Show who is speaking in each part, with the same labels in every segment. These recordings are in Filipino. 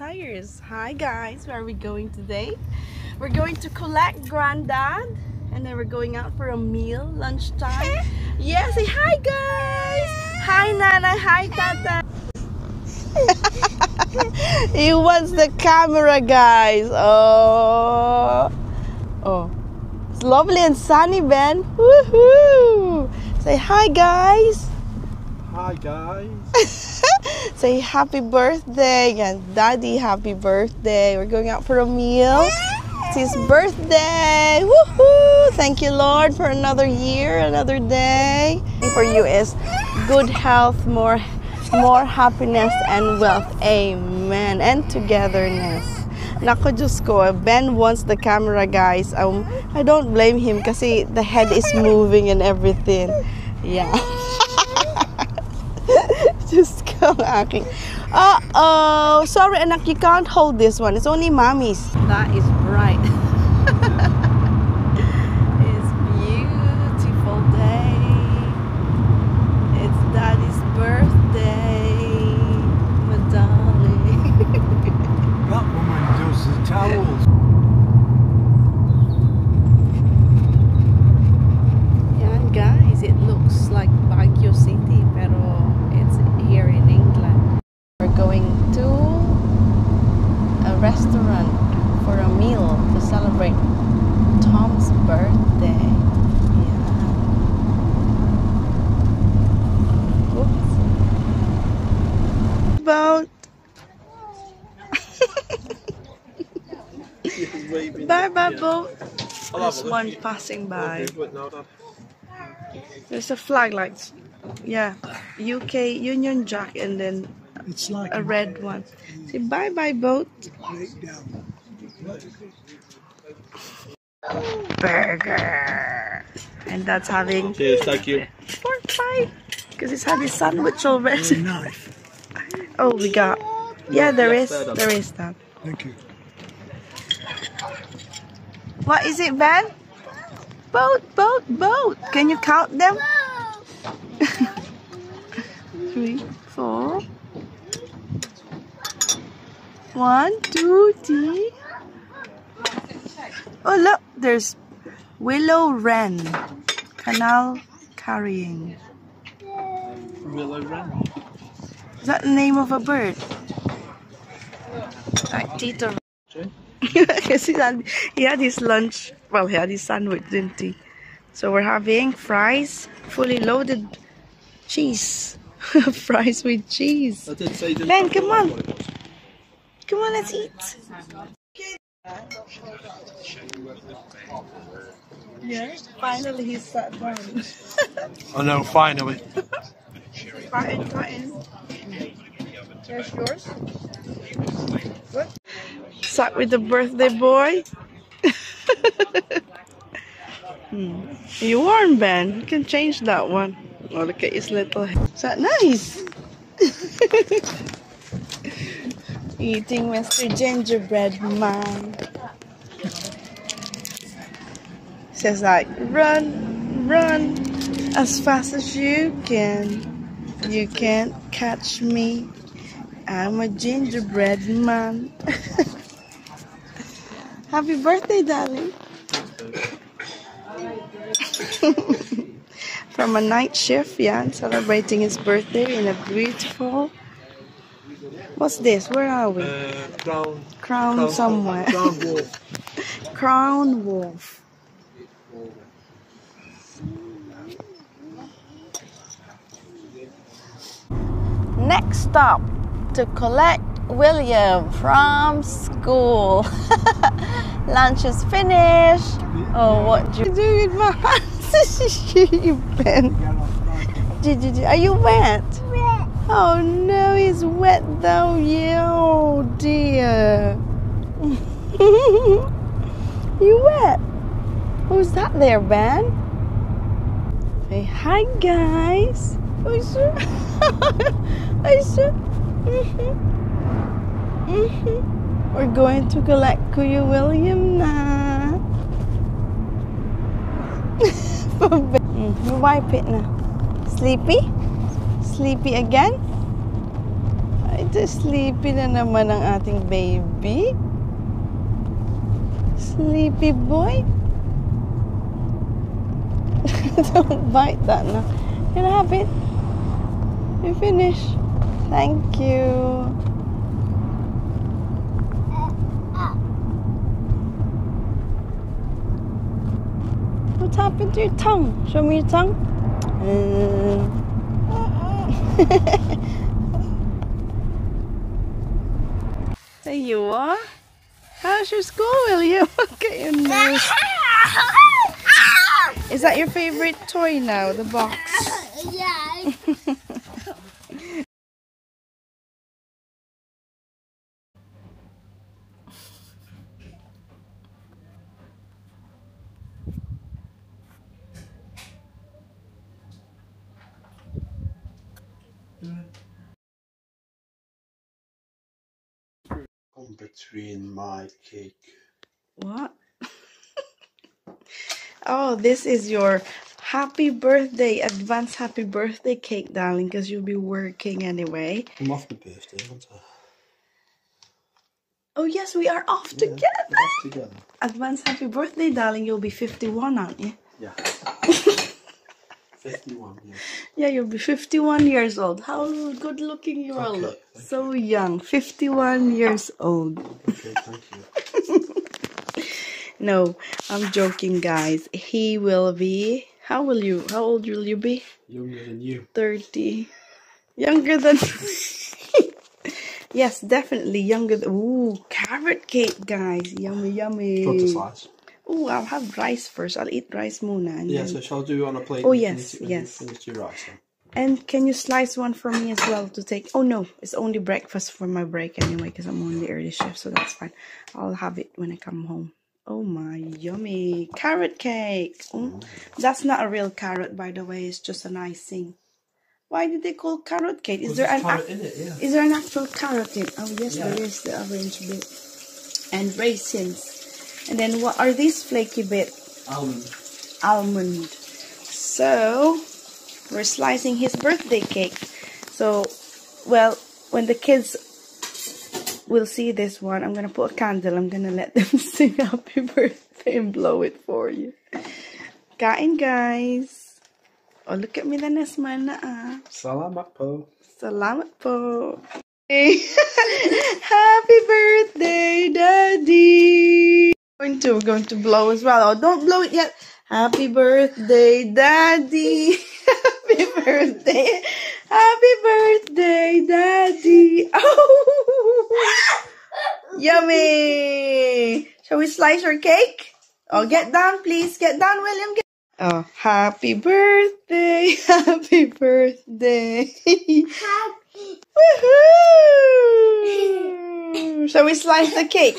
Speaker 1: tires. Hi guys, where are we going today? We're going to collect Granddad and then we're going out for a meal, lunchtime. Yeah, say hi guys! Hi Nana, hi Tata! He wants the camera, guys. Oh, it's lovely and sunny, Ben. Woohoo! Say hi guys.
Speaker 2: Hi guys.
Speaker 1: Say happy birthday and Daddy happy birthday. We're going out for a meal. It's his birthday. Woohoo! Thank you, Lord, for another year, another day. For you is good health, more happiness and wealth. Amen. And togetherness. Nako, Diyos ko, Ben wants the camera, guys. I don't blame him kasi the head is moving and everything. Yeah. Just go aking. Uh-oh. Sorry, anak, you can't hold this one. It's only mommy's. That is bright. It's beautiful day. It's Daddy's birthday. My darling.
Speaker 2: That woman does the towels.
Speaker 1: Yeah, guys, it looks like Baguio City, pero it's here in England. We're going to a restaurant for a meal to celebrate Tom's birthday. Yeah. Oops. Boat. Bye bye boat. There's one passing by. There's a flag like, yeah, UK Union Jack and then
Speaker 2: It's like
Speaker 1: a red one. Say bye bye boat. Burger. And that's having
Speaker 2: Cheers, thank you.
Speaker 1: pork pie because he's had his sandwich already.
Speaker 2: Knife.
Speaker 1: Oh, we got, yeah, there is that.
Speaker 2: Thank you.
Speaker 1: What is it, Ben? Boat, boat, boat. Can you count them? 3, 4. 1, 2, 3. Oh, look, there's willow wren, canal carrying.
Speaker 2: Willow wren.
Speaker 1: Is that the name of a bird? Like Tito. Because he had his lunch, well, he had his sandwich, didn't he? So we're having fries, fully loaded cheese. Fries with cheese.
Speaker 2: I did say
Speaker 1: Ben, come on. Come on, let's eat. Yeah, finally he sat down.
Speaker 2: I know, finally.
Speaker 1: Fine. There's yours. Good. Sat with the birthday boy. You warm, Ben. You can change that one. Oh, look at his little head. Is that nice? Eating Mr. Gingerbread Man. Says like, run, run as fast as you can. You can't catch me. I'm a gingerbread man. Happy birthday, darling. From a night shift, yeah, celebrating his birthday in a beautiful... What's this? Where are we? Crown somewhere.
Speaker 2: Crown Wolf.
Speaker 1: Crown Wolf. Next stop, to collect William from school. Lunch is finished. Oh, what do you do with my hands? You bent. Are you wet?
Speaker 3: Wet.
Speaker 1: Oh no, he's wet though. Yeah, oh dear. You wet? Who's that there, Ben? Say hi, guys. We're going to collect Kuya William na. Wipe it now. Sleepy? Sleepy again? Ay, sleepy na naman ang ating baby. Sleepy boy. Don't bite that now. Can I have it? You finish. Thank you. What happened to your tongue? Show me your tongue. There you are. How's your school, William? Look at your nose. Is that your favorite toy now, the box?
Speaker 3: Yeah.
Speaker 2: Between my cake.
Speaker 1: What? Oh, this is your happy birthday, advance happy birthday cake, darling, because you'll be working anyway.
Speaker 2: I'm off my birthday, aren't I?
Speaker 1: Oh, yes, we are off together.
Speaker 2: We're off together.
Speaker 1: Advance happy birthday, darling. You'll be 51, aren't you?
Speaker 2: Yeah. 51, yeah.
Speaker 1: Yeah, you'll be 51 years old. How good looking you are. Look. So young. 51 years old.
Speaker 2: Okay, thank you.
Speaker 1: No, I'm joking, guys. He will be... How old will you be?
Speaker 2: Younger than you.
Speaker 1: 30. Younger than... Yes, definitely younger than... Ooh, carrot cake, guys. Yummy, yummy.
Speaker 2: Got a slice.
Speaker 1: Ooh, I'll have rice first. I'll eat rice muna. And
Speaker 2: Yeah,
Speaker 1: then...
Speaker 2: so shall I do it on a plate?
Speaker 1: Oh, yes,
Speaker 2: Finish,
Speaker 1: yes.
Speaker 2: Finish your rice then.
Speaker 1: And can you slice one for me as well to take? Oh no, it's only breakfast for my break anyway because I'm on the early shift, so that's fine. I'll have it when I come home. Oh my, yummy carrot cake. That's not a real carrot, by the way. It's just an icing. Why did they call carrot cake? Is there
Speaker 2: carrot in it? Yeah.
Speaker 1: Is there an actual carrot in? Oh yes,
Speaker 2: Yeah.
Speaker 1: there is the orange bit and raisins. And then what are these flaky bit? Almond. So we're slicing his birthday cake. So, well, when the kids will see this one, I'm gonna put a candle. I'm gonna let them sing happy birthday and blow it for you. Kain, guys. Oh, look at me, the smile na ah.
Speaker 2: Salamat po.
Speaker 1: Salamat po. Happy birthday, Daddy. We're going to blow as well. Oh, don't blow it yet. Happy birthday, Daddy. Happy birthday. Happy birthday, Daddy. Oh, yummy. Shall we slice your cake? Oh, get down, please. Get down, William. Oh, happy birthday. Happy birthday. Woohoo. Shall we slice the cake?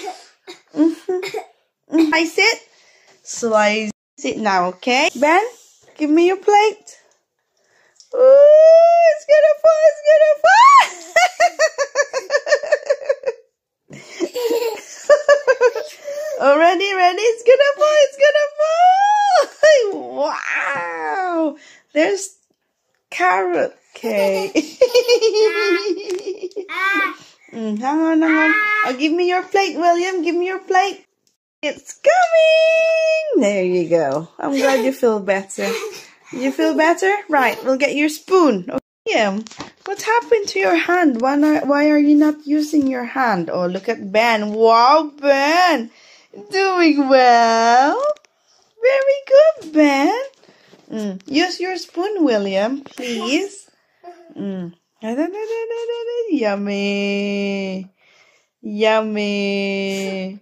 Speaker 1: Slice it. Slice it now, okay? Ben, give me your plate. Ooh, it's gonna fall, it's gonna fall. Oh, ready, it's gonna fall, it's gonna fall. Wow, there's carrot cake. Hang on. Oh, give me your plate, William, give me your plate. It's coming! There you go. I'm glad you feel better. You feel better? Right, we'll get your spoon. Okay. Yeah. What happened to your hand? Why are you not using your hand? Oh, look at Ben. Wow, Ben. Doing well. Very good, Ben. Use your spoon, William, please. Yummy. Yummy.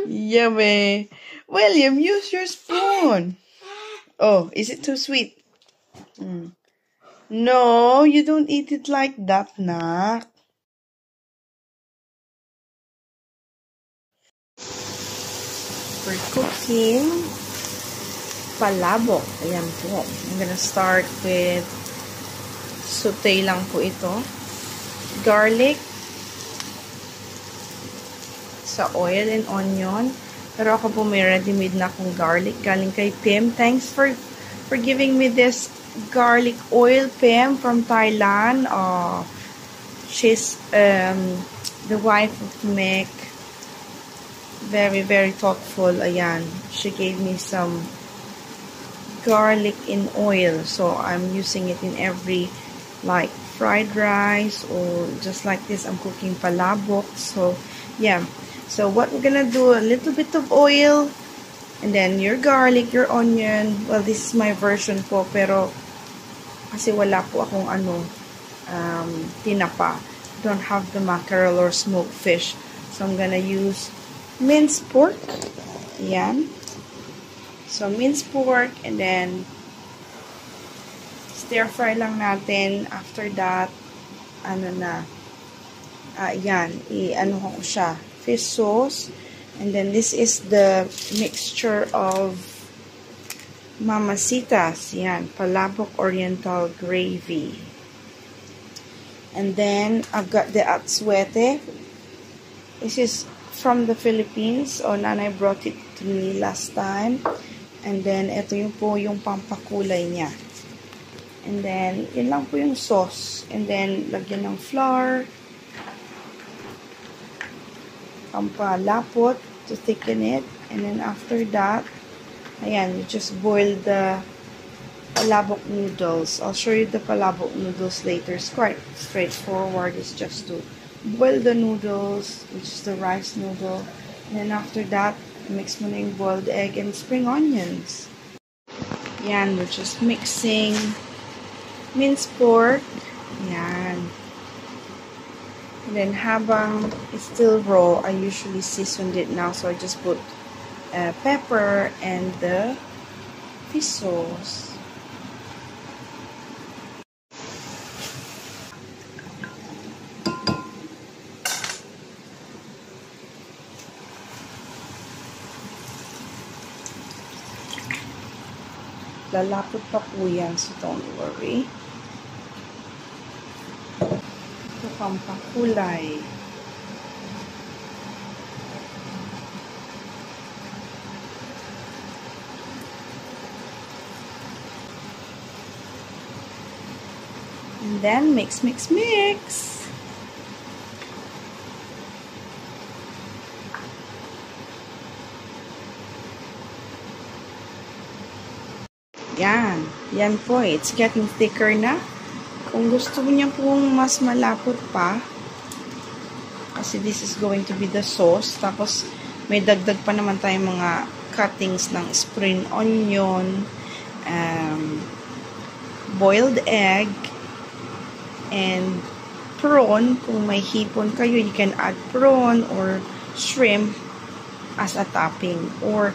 Speaker 1: Yummy. William, use your spoon. Oh, is it too sweet? No, you don't eat it like that, Nak. We're cooking palabok. Ayan po. I'm gonna start with saute lang po ito. Garlic sa oil and onion. Pero ako po may ready-made na akong garlic galing kay Pim. Thanks for giving me this garlic oil, Pim, from Thailand. Oh, she's the wife of Mick. Very, very thoughtful. Ayan. She gave me some garlic in oil. So, I'm using it in every, like, fried rice or just like this. I'm cooking palabok. So, yeah. So, what we're gonna do, a little bit of oil. And then, your garlic, your onion. Well, this is my version po. Pero, kasi wala po akong tinapa. Don't have the mackerel or smoked fish. So, I'm gonna use minced pork. Ayan. So, minced pork. And then, stir fry lang natin. After that, ayan. I-ano ko siya. Fish sauce. And then, this is the mixture of Mamacitas. Yan. Palabok Oriental gravy. And then, I've got the atsuete. This is from the Philippines. O, nanay brought it to me last time. And then, ito yung po yung pampakulay niya. And then, yun lang po yung sauce. And then, lagyan ng flour. Pampalapot to thicken it. And then after that, ayan, you just boil the palabok noodles. I'll show you the palabok noodles later. It's quite straightforward. It's just to boil the noodles, which is the rice noodle. And then after that, mix mo na yung boiled egg and spring onions. Ayan, we're just mixing minced pork. Ayan. And then habang it's still raw, I usually seasoned it now. So I just put pepper and the fish sauce. Lalapot pa po yan, so don't worry. Pampakulay. And then mix, mix, mix. Yan. Yan po. It's getting thicker na. Kung gusto niya pong mas malapot pa, kasi this is going to be the sauce, tapos may dagdag pa naman tayong mga cuttings ng spring onion, boiled egg, and prawn. Kung may hipon kayo, you can add prawn or shrimp as a topping. Or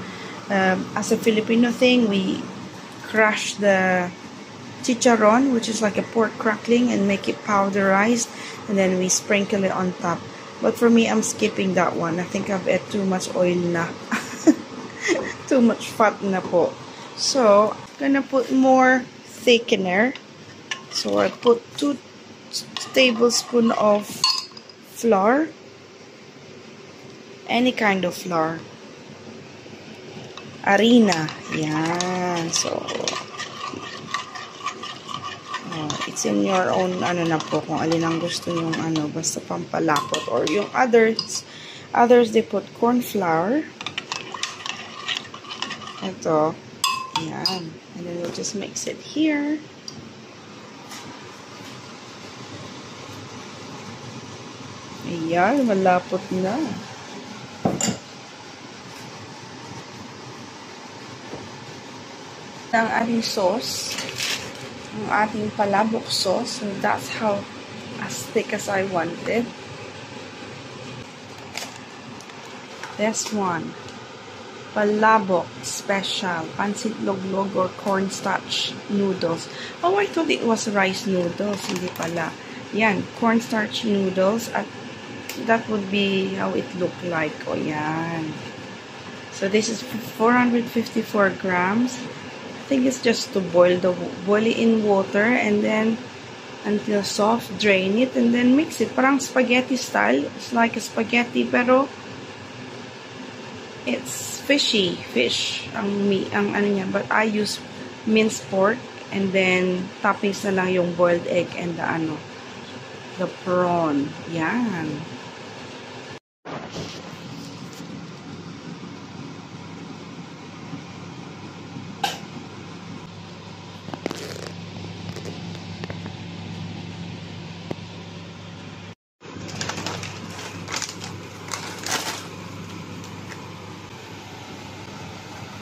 Speaker 1: as a Filipino thing, we crush the chicharron, which is like a pork crackling, and make it powderized, and then we sprinkle it on top. But for me, I'm skipping that one. I think I've ate too much oil na. Too much fat na po. So, I'm gonna put more thickener. So, I put 2 tablespoons of flour. Any kind of flour. Harina. Yan. So, it's in your own, na po, kung alin ang gusto nyong, basta pampalapot. Or yung others, they put corn flour. Ito. Ayan. And then we'll just mix it here. Ayan, malapot na. Ang ating sauce, ang ating palabok sauce, and that's how as thick as I wanted. This one, palabok special, pancit loglog or cornstarch noodles. Oh, I thought it was rice noodles, hindi pala. Yan, cornstarch noodles, at that would be how it looked like. O yan. So this is 454 grams. I think it's just to boil it in water, and then until soft, drain it, and then mix it. Parang spaghetti style. It's like a spaghetti, pero it's fish ang ano niya. But I use minced pork And then, toppings na lang yung boiled egg and the prawn. Yan.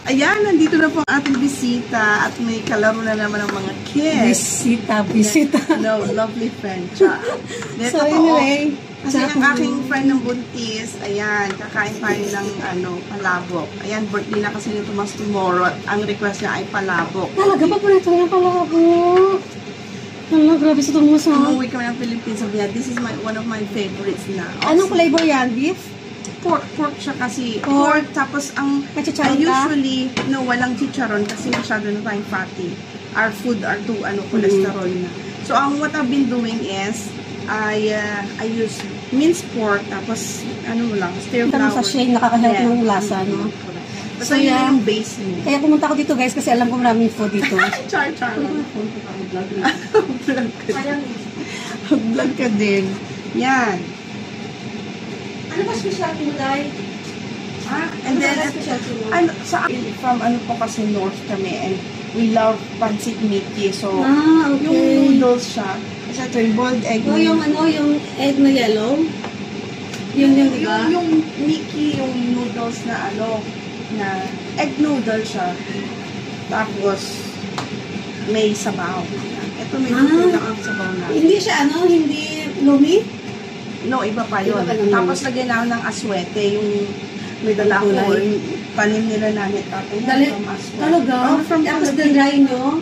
Speaker 1: Ayan, nandito na po ang ating bisita at may kalaro na naman ang mga kids.
Speaker 3: Bisita.
Speaker 1: No, lovely friend. Siya.
Speaker 3: So anyway,
Speaker 1: kasi ang aking friend ng buntis, ayan, kakain tayo ng palabok. Ayan, birthday na kasi ni Tomas tomorrow at ang request niya ay palabok.
Speaker 3: Talaga pa po ito yung palabok. Hala, grabe sa Tomas.
Speaker 1: Umuwi kami ng Philippines, sabi niya, this is one of my favorites na.
Speaker 3: Anong flavor yan? Beef?
Speaker 1: Pork siya kasi. Pork, tapos ang
Speaker 3: chicharon ka?
Speaker 1: usually, no, walang chicharon kasi masyado na tayong fatty. Our food are too, cholesterol na. So, what I've been doing is, I use minced pork, tapos, stir
Speaker 3: Tanong
Speaker 1: flour.
Speaker 3: sa Shane, nakaka-help ng lasa, no?
Speaker 1: Basta
Speaker 3: So,
Speaker 1: yun
Speaker 3: yeah.
Speaker 1: yung base mo.
Speaker 3: Kaya pumunta ako dito guys kasi alam ko maraming food dito.
Speaker 1: Char. Vlog ka din. Yan.
Speaker 3: Ano ba specialty mo, Day?
Speaker 1: And then,
Speaker 3: specialty mo?
Speaker 1: from po kasi north kami and we love pancit Mickey. So,
Speaker 3: Okay.
Speaker 1: yung noodles siya. Kasi ito yung boiled egg.
Speaker 3: O yung yung egg na yellow? Yun, di ba?
Speaker 1: Yung Mickey, yung noodles na na egg noodle siya. Tapos, may sabaw. Ito may luto lang ang sabaw na.
Speaker 3: Hindi siya hindi lumi?
Speaker 1: No, iba pa yun.
Speaker 3: Iba pa naman.
Speaker 1: Tapos lagyan ako ng aswete, yung may dala ko,
Speaker 3: Kulay.
Speaker 1: yung tanim nila namin tatay.
Speaker 3: Talaga?
Speaker 1: Oh, from
Speaker 3: Tapos
Speaker 1: Philippines.
Speaker 3: dry nyo?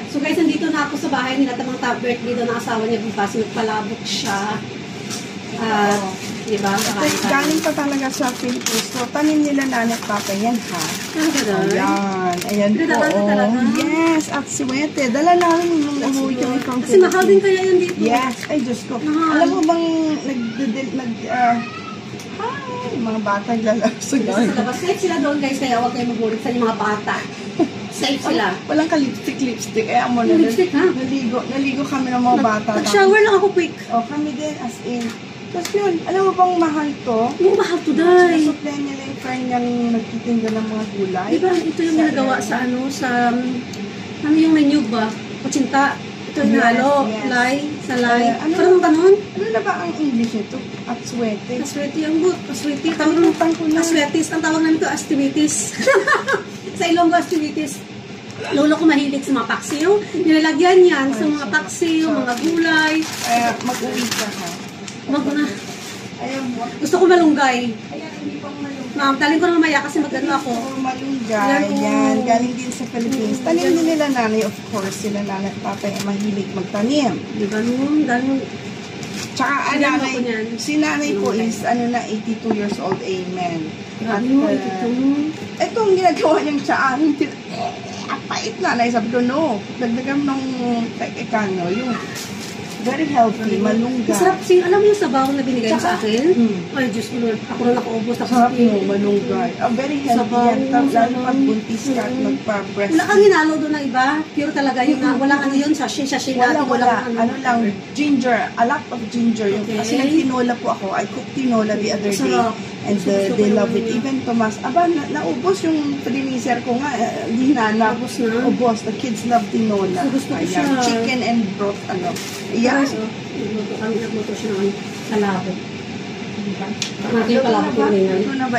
Speaker 3: So guys, nandito na ako sa bahay nila. Tamang birthday daw ng asawa niya bukas. Nagpalabok siya. At, diba?
Speaker 1: Galing pa talaga sa Philippines. So, tanim nila namin tatay. Yan ha. Ayan. Ayan po.
Speaker 3: Talaga, talaga?
Speaker 1: Yes, at aswete. Dala namin nung umuwi kami from
Speaker 3: Kasi mahal din kaya yun dito.
Speaker 1: Yes. Ay, Diyos ko.
Speaker 3: Mahal.
Speaker 1: Alam mo bang mga bata naglalaro sa
Speaker 3: Sa
Speaker 1: garden.
Speaker 3: labas. Safe sila doon guys, kaya huwag kayo magulit sa mga bata. Safe sila.
Speaker 1: Walang ka-lipstick. Kaya mo na.
Speaker 3: Lipstick, ha?
Speaker 1: Naligo kami ng mga bata.
Speaker 3: Nag-shower lang ako quick.
Speaker 1: Oh, kami din as in. Tapos yun, alam mo bang mahal to?
Speaker 3: Yung mahal to die.
Speaker 1: Supply nila yung friend niyang nagtitinda ng mga gulay.
Speaker 3: Diba, ito yung ginagawa sa ano yung menu ba? Kutsinta. Ito yung
Speaker 1: Yes,
Speaker 3: halo.
Speaker 1: yes.
Speaker 3: Lay. Sa lay.
Speaker 1: Ano
Speaker 3: Parang ganun.
Speaker 1: Ano na ba ang English nito? At swete.
Speaker 3: Aswete ang good. Aswete.
Speaker 1: Kalimutan ko na.
Speaker 3: Aswetis. Ang tawag namin ito, astivitis. Sa Ilonggo, astivitis. Lolo ko mahilig sa mga paksiw. Nilalagyan yan sa mga paksiw, mga gulay.
Speaker 1: Mag-uwi ka ha.
Speaker 3: Wag na.
Speaker 1: Ayaw mo.
Speaker 3: Gusto ko malunggay.
Speaker 1: Ayan, hindi pang malunggay.
Speaker 3: Ma'am, daling ko na mamaya kasi magano ako.
Speaker 1: Malunggay. Yan. Galing din sa Philippines. Tanim din nila nanay, of course. Sila nanay at tatay ay mahilig magtanim.
Speaker 3: Di ba nun? Ganun.
Speaker 1: Tsaka
Speaker 3: Ilan
Speaker 1: nanay,
Speaker 3: ako niyan?
Speaker 1: si nanay po is 82 years old. Amen. At,
Speaker 3: Grabe mo, ito.
Speaker 1: itong ginagawa niyang tsaan, ang pait nanay. Sabi ko, no. Dagdagan ng tekekano. Yung very healthy, malunggay.
Speaker 3: Masarap kasi, alam mo yung sabaw na binigay mo sa akin?
Speaker 1: Mm.
Speaker 3: Ay, Diyos ko Lord. Ako na nakaubos.
Speaker 1: Sarap mo, malunggay. Very healthy
Speaker 3: Sabaw,
Speaker 1: yan. Lalo
Speaker 3: sabaw.
Speaker 1: pag buntis ka at magpa-breast.
Speaker 3: Wala kang hinalo doon na iba? Pure talaga yung walang ano yun, sachet natin.
Speaker 1: Wala. Ano lang, ginger. A lot of ginger.
Speaker 3: Okay.
Speaker 1: Kasi nagtinola po ako. I cooked tinola the other day.
Speaker 3: Sarap.
Speaker 1: And
Speaker 3: Gusto ko
Speaker 1: they
Speaker 3: yung
Speaker 1: love it.
Speaker 3: ano.
Speaker 1: Even Tomas, naubos yung freezer ko nga. Hindi na.
Speaker 3: Ubos na?
Speaker 1: Ubos. The kids love tinola.
Speaker 3: Gusto ko
Speaker 1: Ayan.
Speaker 3: siya.
Speaker 1: Chicken and broth. Ayan.
Speaker 3: Nagluto siya ng kalabo. Natin yung kalabo ko ngayon.
Speaker 1: Ito na ba?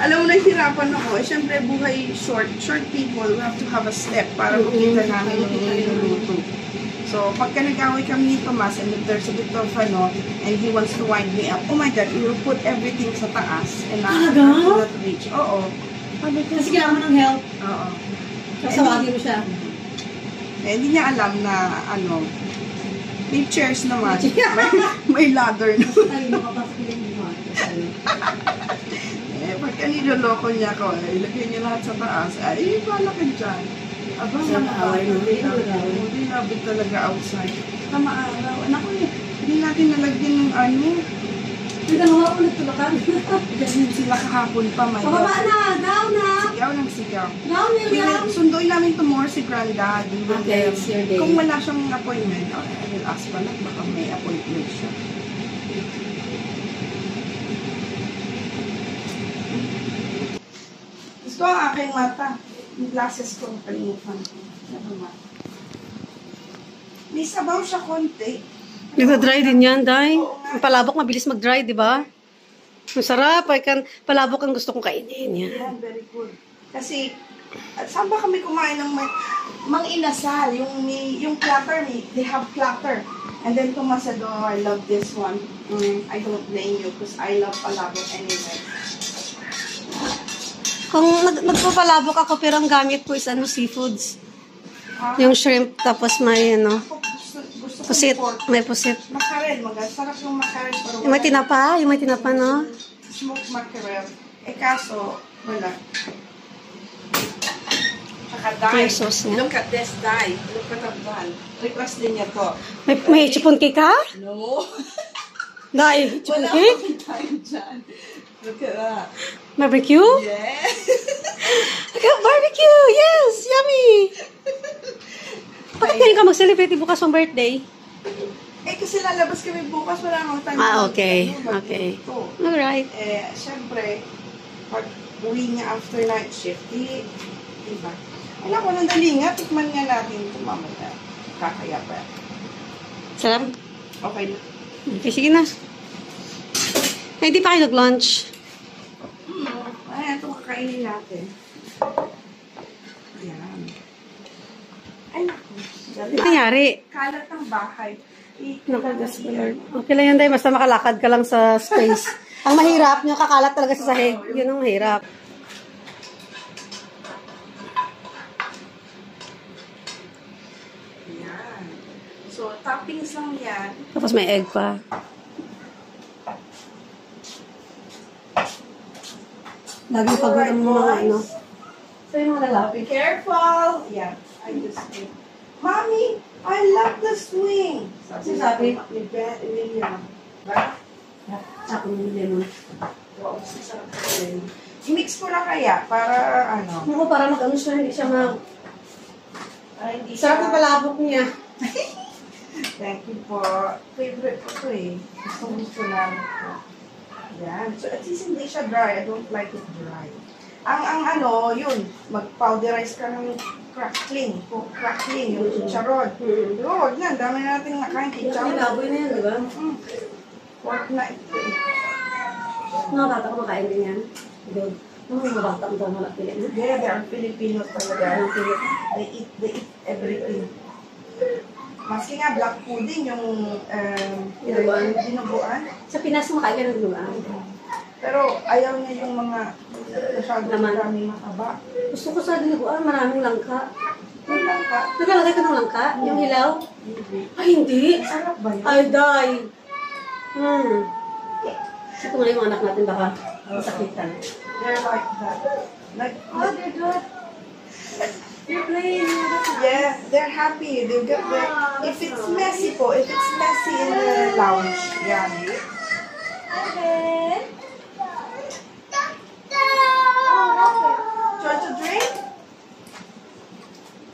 Speaker 1: Alam mo, nahihirapan ako. Siyempre, buhay short people, we have to have a step para makita namin yung luto. So, pagka nag-away kami ni Tomas and if there's a bit of and he wants to wind me up, oh my God, he will put everything sa taas and I cannot reach. Oo. Sabi ko,
Speaker 3: Kasi kailangan mo ng help.
Speaker 1: Oo.
Speaker 3: Sasawagin mo siya.
Speaker 1: Hindi niya alam na, may chairs naman. may ladder na.
Speaker 3: Ay, makapasok din mo.
Speaker 1: Pagka niloloko niya ako, ilagay niya lahat sa taas, ay, pala ka dyan. Aba,
Speaker 3: away mo.
Speaker 1: Hindi labit talaga outside. Tama araw. Anak ko, hindi natin nalagyan ng
Speaker 3: May dalawa ako nagtulakan.
Speaker 1: Ganyan sila kahapon pa, my God.
Speaker 3: Pababa na, down na.
Speaker 1: Sigaw ng sigaw.
Speaker 3: Down, William.
Speaker 1: Sunduin namin tomorrow si Granddad.
Speaker 3: Okay, it's your day.
Speaker 1: Kung wala siyang appointment, I will ask pala, baka may appointment siya. Gusto ang aking mata. Yung glasses ko, kalimutan ko. May sabaw siya konti.
Speaker 3: Nagda-dry din yan, Day. Ang palabok mabilis mag-dry, di ba? Masarap. Palabok ang gusto kong kainin yan.
Speaker 1: Yan, very good. Kasi, saan ba kami kumain ng mang inasal? Yung platter, they have platter. And then Tomasado, I love this one. I don't blame you because I love palabok anyway.
Speaker 3: Kung nagpapalabok ako, pero ang gamit ko is seafoods.
Speaker 1: Ha?
Speaker 3: Yung shrimp, tapos may
Speaker 1: Gusto ko
Speaker 3: pusit.
Speaker 1: pork.
Speaker 3: May pusit.
Speaker 1: Mackerel, sarap yung mackerel. Pero
Speaker 3: Yung may tinapa, no?
Speaker 1: smoked mackerel. Kaso, wala. Tsaka dye.
Speaker 3: Yung sauce niya.
Speaker 1: Look at this dye. Look at that one. Request din niya to.
Speaker 3: May chipon cake ka?
Speaker 1: No.
Speaker 3: Day, chipon
Speaker 1: Wala
Speaker 3: cake?
Speaker 1: akong time dyan. Look at that.
Speaker 3: Barbecue?
Speaker 1: Yes.
Speaker 3: Look at barbecue! Yes! Yummy! Bakit ngayon ka mag-celebrate bukas ang birthday?
Speaker 1: Kasi lalabas kami bukas. Wala akong time.
Speaker 3: Okay. Okay. Alright.
Speaker 1: Siyempre, pag uwi niya after night shift, diba? Wala ko nang dali nga. Tikman nga natin ito mamaya. Kakaya pa.
Speaker 3: Sarap?
Speaker 1: Okay na.
Speaker 3: Okay, sige na. Ay, hindi pa kayo nag-lunch.
Speaker 1: Ayan, ito kakainin natin. Ayan. Ay, naku.
Speaker 3: Ano nangyari?
Speaker 1: Kalat ng bahay.
Speaker 3: Nakagas pa, Lord. Okay lang yan, Day. Basta makalakad ka lang sa space. Ang mahirap, yung kakalat talaga sa sahig. Yun ang mahirap.
Speaker 1: Ayan. So, toppings lang yan.
Speaker 3: Tapos may egg pa. Laging pagod ang mga So, yung mga lalaki.
Speaker 1: Be careful. Yeah, I just did. Mommy, I love the swing.
Speaker 3: Sabi?
Speaker 1: Ni William. Ba?
Speaker 3: Tsaka mo nila.
Speaker 1: Wow, sasarap ko rin. I-mix ko lang kaya para ano.
Speaker 3: Ako, para mag-ano siya, hindi siya
Speaker 1: Para hindi
Speaker 3: Sarap yung palabok niya.
Speaker 1: Thank you po. Favorite ko to eh. Gusto namin ko. Yan. So at least hindi siya dry. I don't like it dry. Ang ano, yun, mag-powderize ka ng crackling. Crackling, yung chicharon. Pero huwag na, dami natin nakain chicharon.
Speaker 3: Baboy na yan, di ba?
Speaker 1: Pork na ito eh.
Speaker 3: Mga bata kumakain din yan. Mga bata ang tawag malaki yan.
Speaker 1: Yeah, they are Filipinos talaga. They eat everything. Maski nga black pudding, yung dinuguan.
Speaker 3: Sa Pinas kumakain ka ng lugaan.
Speaker 1: Pero ayaw niya yung mga masyadong maraming makaba.
Speaker 3: Gusto ko sa dinuguan, maraming langka.
Speaker 1: Yung langka.
Speaker 3: Naglalagay ka ng langka? Yung hilaw? Ay, hindi.
Speaker 1: Sarap ba yun?
Speaker 3: Ay, day. Ito nga yung anak natin baka masakitan.
Speaker 1: They're like that. Like,
Speaker 3: Oh, they're good. You're playing.
Speaker 1: yeah, they're happy. They got their, if it's messy po, if it's messy in the lounge, yan.
Speaker 3: Okay.
Speaker 1: Do you want to drink?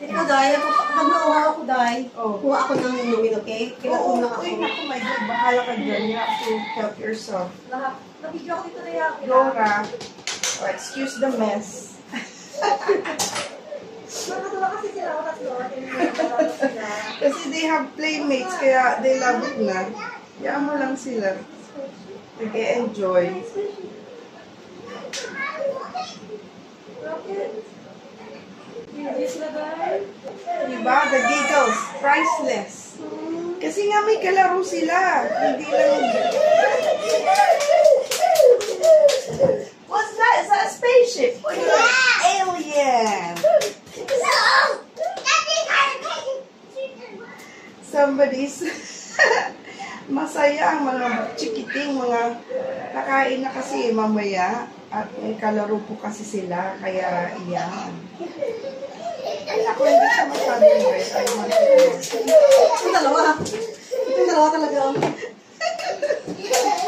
Speaker 3: Ikaw, day. Pag nauhaw ako, day,
Speaker 1: Oh.
Speaker 3: kuha ako ng inumin, okay?
Speaker 1: Oo,
Speaker 3: Kinatulong ako.
Speaker 1: uy, naku, my God, bahala ka dyan. You have to help yourself.
Speaker 3: Nabidyo ako dito na yan.
Speaker 1: Dora, excuse the mess.
Speaker 3: Nakatula kasi sila ako tatlo.
Speaker 1: Kasi they have playmates, kaya they love it na. Kaya mo lang sila. Nag-e-enjoy. Diba? The giggles. Priceless. Kasi nga may kalaro sila. Hindi lang... What's that? Is that a spaceship? Or alien? Somebody's... Masaya ang mga chikiting, mga kakain na kasi mamaya at may kalaro po kasi sila, kaya iyan. Ay, ako hindi siya masyadong guys. I want to
Speaker 3: Ito dalawa. Ito dalawa talaga.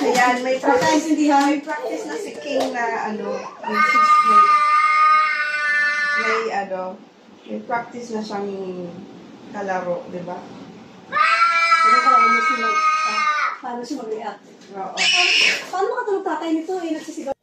Speaker 1: Kaya Yan, may practice,
Speaker 3: Pagkaintindihan.
Speaker 1: may practice na si King na ano, may practice na siyang kalaro, di ba?
Speaker 3: Ano ka lang, paano siya mag-react?
Speaker 1: Oo.
Speaker 3: Paano makatulog tatay nito? Nagsisigaw.